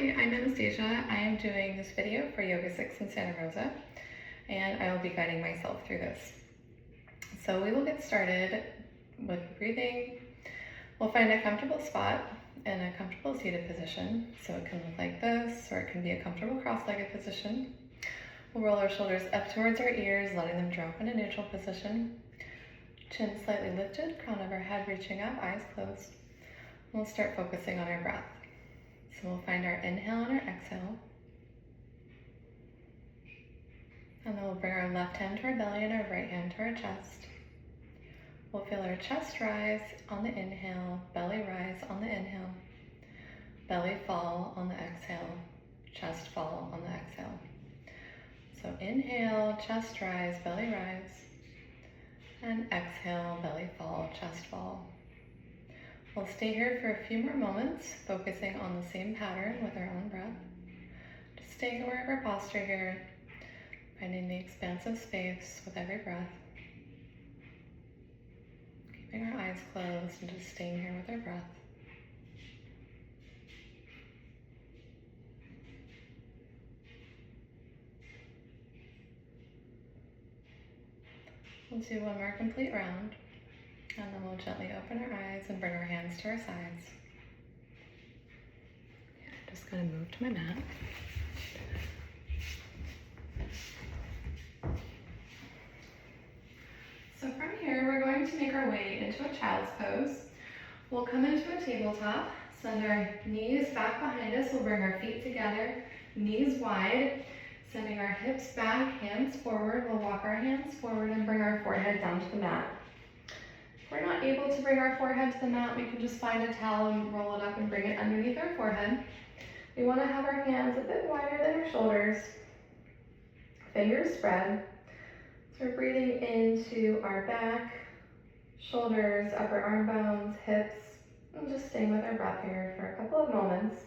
Hi, I'm Anastasia. I am doing this video for Yoga 6 in Santa Rosa, and I will be guiding myself through this. So we will get started with breathing. We'll find a comfortable spot in a comfortable seated position. So it can look like this, or it can be a comfortable cross-legged position. We'll roll our shoulders up towards our ears, letting them drop in a neutral position. Chin slightly lifted, crown of our head reaching up, eyes closed. We'll start focusing on our breath. So we'll find our inhale and our exhale. And then we'll bring our left hand to our belly and our right hand to our chest. We'll feel our chest rise on the inhale, belly rise on the inhale, belly fall on the exhale, chest fall on the exhale. So inhale, chest rise, belly rise, and exhale, belly fall, chest fall. We'll stay here for a few more moments, focusing on the same pattern with our own breath. Just staying aware of our posture here, finding the expansive space with every breath. Keeping our eyes closed and just staying here with our breath. We'll do one more complete round. And then we'll gently open our eyes and bring our hands to our sides. Okay, I'm just going to move to my mat. So from here, we're going to make our way into a child's pose. We'll come into a tabletop, send our knees back behind us. We'll bring our feet together, knees wide, sending our hips back, hands forward. We'll walk our hands forward and bring our forehead down to the mat. If we're not able to bring our forehead to the mat, we can just find a towel and roll it up and bring it underneath our forehead. We want to have our hands a bit wider than our shoulders, fingers spread. So we're breathing into our back, shoulders, upper arm bones, hips, and just staying with our breath here for a couple of moments.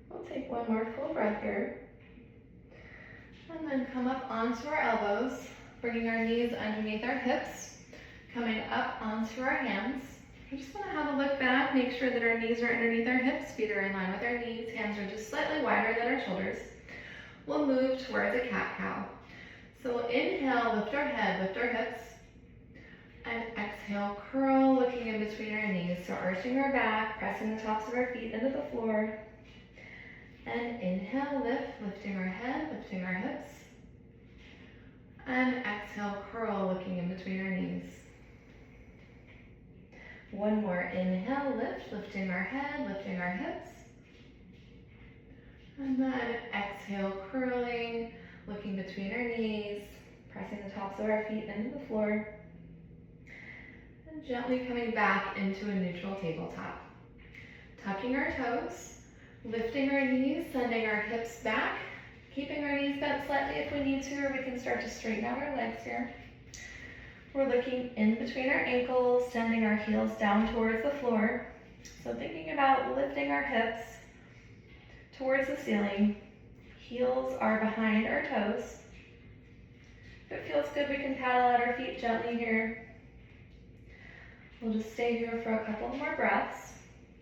We'll take one more full breath here. And then come up onto our elbows, bringing our knees underneath our hips, coming up onto our hands. We just want to have a look back, make sure that our knees are underneath our hips, feet are in line with our knees, hands are just slightly wider than our shoulders. We'll move towards a cat-cow. So we'll inhale, lift our head, lift our hips, and exhale, curl, looking in between our knees. So arching our back, pressing the tops of our feet into the floor. And inhale, lift, lifting our head, lifting our hips. And exhale, curl, looking in between our knees. One more inhale, lift, lifting our head, lifting our hips. And then exhale, curling, looking between our knees, pressing the tops of our feet into the floor. And gently coming back into a neutral tabletop. Tucking our toes. Lifting our knees, sending our hips back, keeping our knees bent slightly if we need to, or we can start to straighten out our legs here. We're looking in between our ankles, sending our heels down towards the floor. So thinking about lifting our hips towards the ceiling. Heels are behind our toes. If it feels good, we can paddle out our feet gently here. We'll just stay here for a couple more breaths.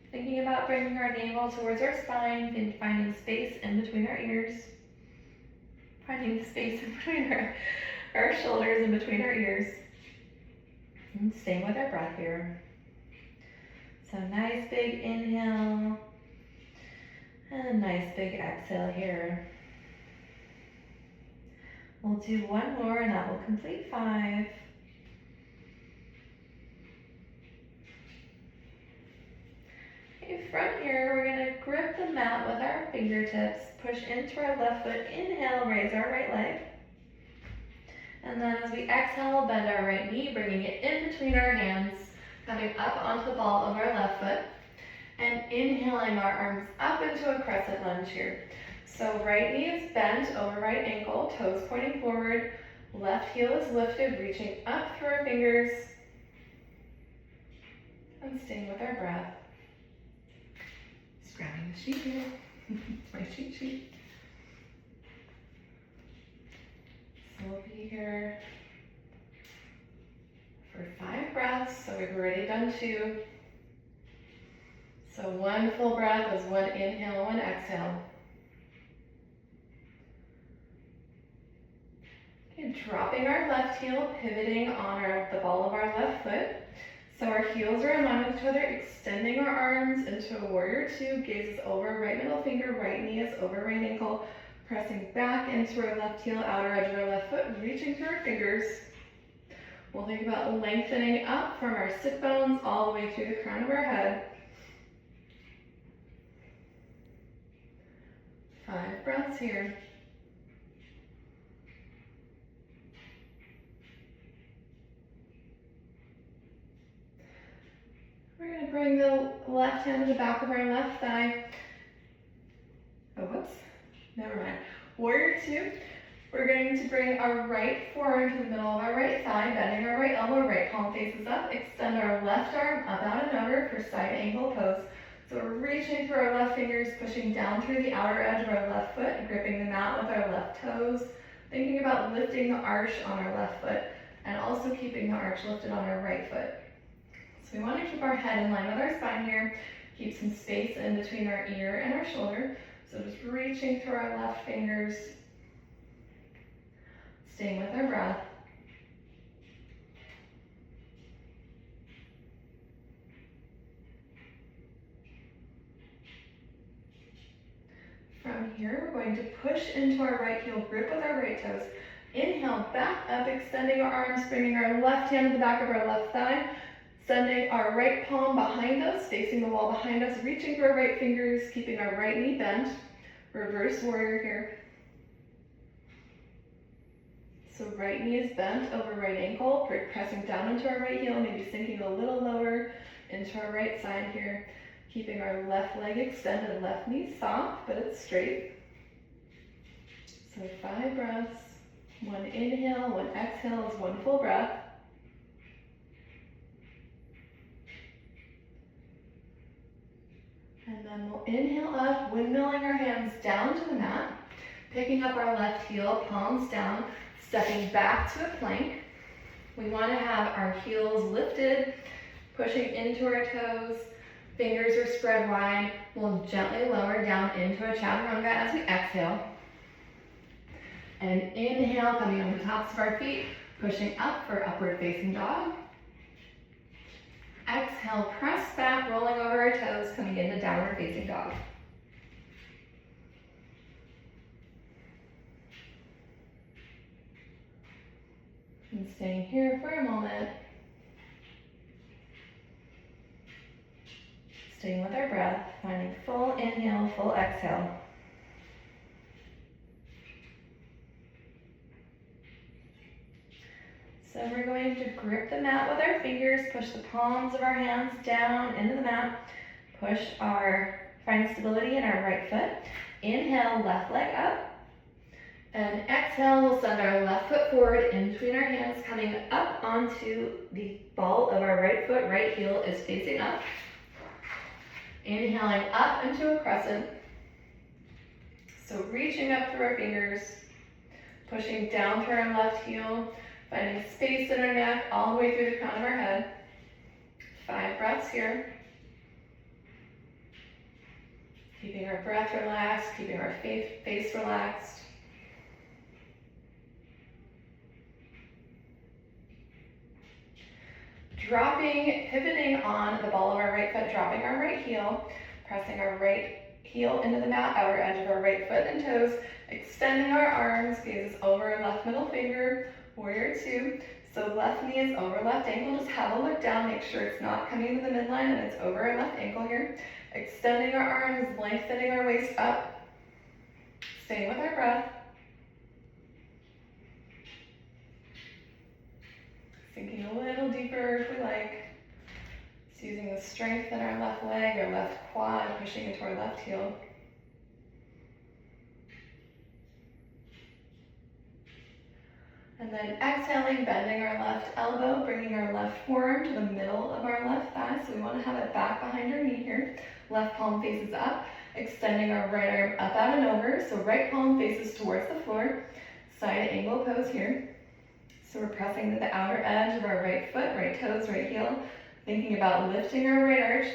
Thinking about bringing our navel towards our spine and finding space in between our ears. Finding the space in between our shoulders and between our ears. And staying with our breath here. So nice big inhale. And a nice big exhale here. We'll do one more and that will complete 5. From here, we're going to grip the mat with our fingertips, push into our left foot, inhale, raise our right leg. And then as we exhale, bend our right knee, bringing it in between our hands, coming up onto the ball of our left foot, and inhaling our arms up into a crescent lunge here. So right knee is bent over right ankle, toes pointing forward, left heel is lifted, reaching up through our fingers, and staying with our breath. Just grabbing the sheet here. It's my cheat sheet. be here for 5 breaths. So we've already done 2. So 1 full breath is 1 inhale, 1 exhale. Okay, dropping our left heel, pivoting on the ball of our left foot. So our heels are in line with each other, extending our arms into a warrior 2, gaze is over right middle finger, right knee is over right ankle, pressing back into our left heel, outer edge of our left foot, reaching through our fingers. We'll think about lengthening up from our sit bones all the way through the crown of our head. 5 breaths here. We're going to bring the left hand to the back of our left thigh. Oh, whoops. Never mind. Warrior 2. We're going to bring our right forearm to the middle of our right thigh, bending our right elbow, right palm faces up. Extend our left arm up, out, and over for side angle pose. So we're reaching through our left fingers, pushing down through the outer edge of our left foot, gripping the mat with our left toes. Thinking about lifting the arch on our left foot, and also keeping the arch lifted on our right foot. So we want to keep our head in line with our spine here, keep some space in between our ear and our shoulder. So just reaching through our left fingers, staying with our breath. From here, we're going to push into our right heel, grip with our right toes. Inhale, back up, extending our arms, bringing our left hand to the back of our left thigh. Sending our right palm behind us, facing the wall behind us, reaching for our right fingers, keeping our right knee bent. Reverse warrior here. So right knee is bent over right ankle, pressing down into our right heel, maybe sinking a little lower into our right side here. Keeping our left leg extended, left knee soft, but it's straight. So 5 breaths. 1 inhale, 1 exhale is 1 full breath. And then we'll inhale up, windmilling our hands down to the mat, picking up our left heel, palms down, stepping back to a plank. We want to have our heels lifted, pushing into our toes, fingers are spread wide. We'll gently lower down into a chaturanga as we exhale. And inhale, coming on the tops of our feet, pushing up for upward facing dog. Exhale, press back, rolling over our toes, coming into downward facing dog. And staying here for a moment. Staying with our breath, finding full inhale, full exhale. So we're going to grip the mat with our fingers, push the palms of our hands down into the mat, find stability in our right foot. Inhale, left leg up. And exhale, we'll send our left foot forward in between our hands, coming up onto the ball of our right foot. Right heel is facing up. Inhaling up into a crescent. So reaching up through our fingers, pushing down through our left heel, finding space in our neck all the way through the crown of our head. 5 breaths here. Keeping our breath relaxed, keeping our face relaxed. Pivoting on the ball of our right foot, dropping our right heel, pressing our right heel into the mat, outer edge of our right foot and toes, extending our arms, gaze is over left middle finger, warrior 2. So left knee is over left ankle, just have a look down, make sure it's not coming to the midline and it's over our left ankle here. Extending our arms, lengthening our waist up, staying with our breath. Sinking a little deeper if we like. Just using the strength in our left leg, our left quad, pushing into our left heel. And then exhaling, bending our left elbow, bringing our left forearm to the middle of our left thigh. So we want to have it back behind our knee here. Left palm faces up, extending our right arm up, out, and over. So right palm faces towards the floor. Side angle pose here. So we're pressing to the outer edge of our right foot, right toes, right heel, thinking about lifting our right arch,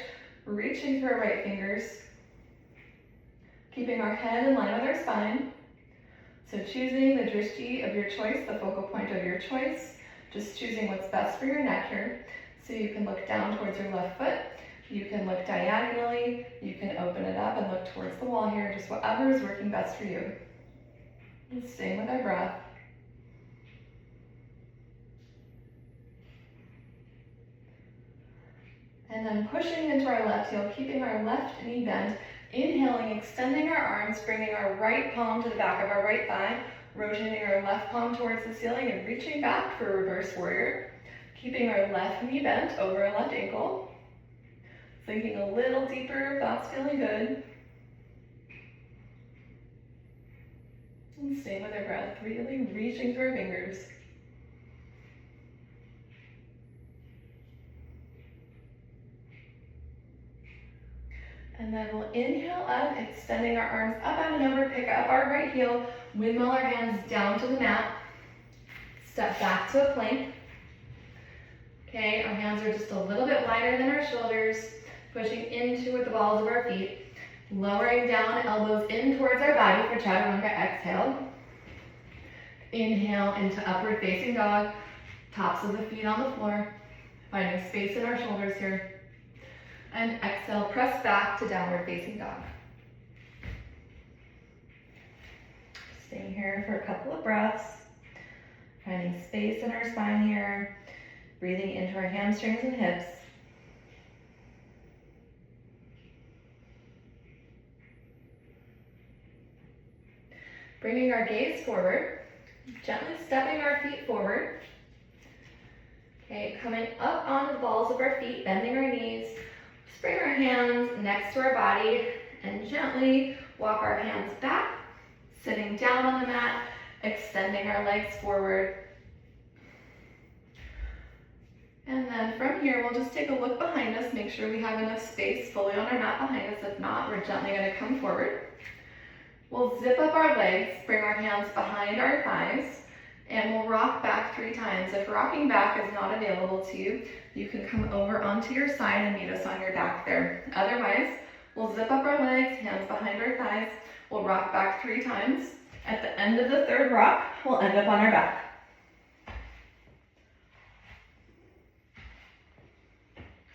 reaching through our right fingers, keeping our head in line with our spine. So choosing the drishti of your choice, the focal point of your choice, just choosing what's best for your neck here. So you can look down towards your left foot, you can look diagonally, you can open it up and look towards the wall here, just whatever is working best for you. And staying with our breath. And then pushing into our left heel, keeping our left knee bent, inhaling, extending our arms, bringing our right palm to the back of our right thigh, rotating our left palm towards the ceiling and reaching back for a reverse warrior. Keeping our left knee bent over our left ankle. Thinking a little deeper if that's feeling good. And staying with our breath, really reaching through our fingers. And then we'll inhale up, extending our arms up out and over, pick up our right heel, windmill our hands down to the mat, step back to a plank. Okay, our hands are just a little bit wider than our shoulders, pushing into with the balls of our feet, lowering down, elbows in towards our body for chaturanga. Exhale. Inhale into upward facing dog, tops of the feet on the floor, finding space in our shoulders here. And exhale, press back to downward facing dog. Staying here for a couple of breaths, finding space in our spine here, breathing into our hamstrings and hips. Bringing our gaze forward, gently stepping our feet forward. Okay, coming up onto the balls of our feet, bending our knees. Just bring our hands next to our body and gently walk our hands back, sitting down on the mat, extending our legs forward. And then from here, we'll just take a look behind us, make sure we have enough space fully on our mat behind us. If not, we're gently going to come forward. We'll zip up our legs, bring our hands behind our thighs, and we'll rock back 3 times. If rocking back is not available to you, you can come over onto your side and meet us on your back there. Otherwise, we'll zip up our legs, hands behind our thighs, we'll rock back 3 times. At the end of the 3rd rock, we'll end up on our back.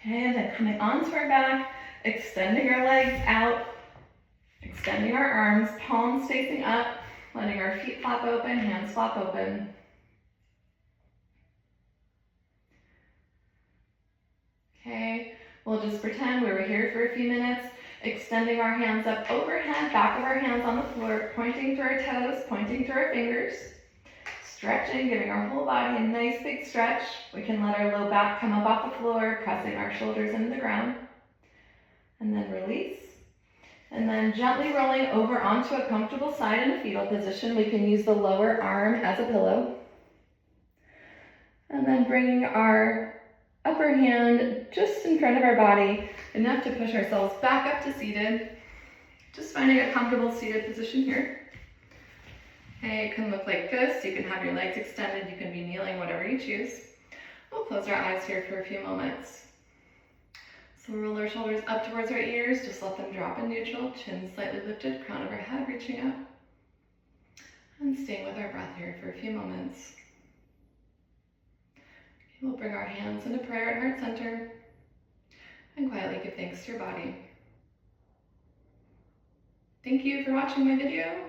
Okay, and then coming onto our back, extending our legs out, extending our arms, palms facing up, letting our feet flap open, hands flap open. Okay, we'll just pretend we were here for a few minutes, extending our hands up overhead, back of our hands on the floor, pointing to our toes, pointing to our fingers. Stretching, giving our whole body a nice big stretch. We can let our low back come up off the floor, pressing our shoulders into the ground. And then release. And then gently rolling over onto a comfortable side in a fetal position. We can use the lower arm as a pillow. And then bringing our upper hand just in front of our body, enough to push ourselves back up to seated. Just finding a comfortable seated position here. Okay, it can look like this. You can have your legs extended, you can be kneeling, whatever you choose. We'll close our eyes here for a few moments. So we'll roll our shoulders up towards our ears, just let them drop in neutral, chin slightly lifted, crown of our head reaching up. And staying with our breath here for a few moments. Okay, we'll bring our hands into prayer at heart center and quietly give thanks to your body. Thank you for watching my video.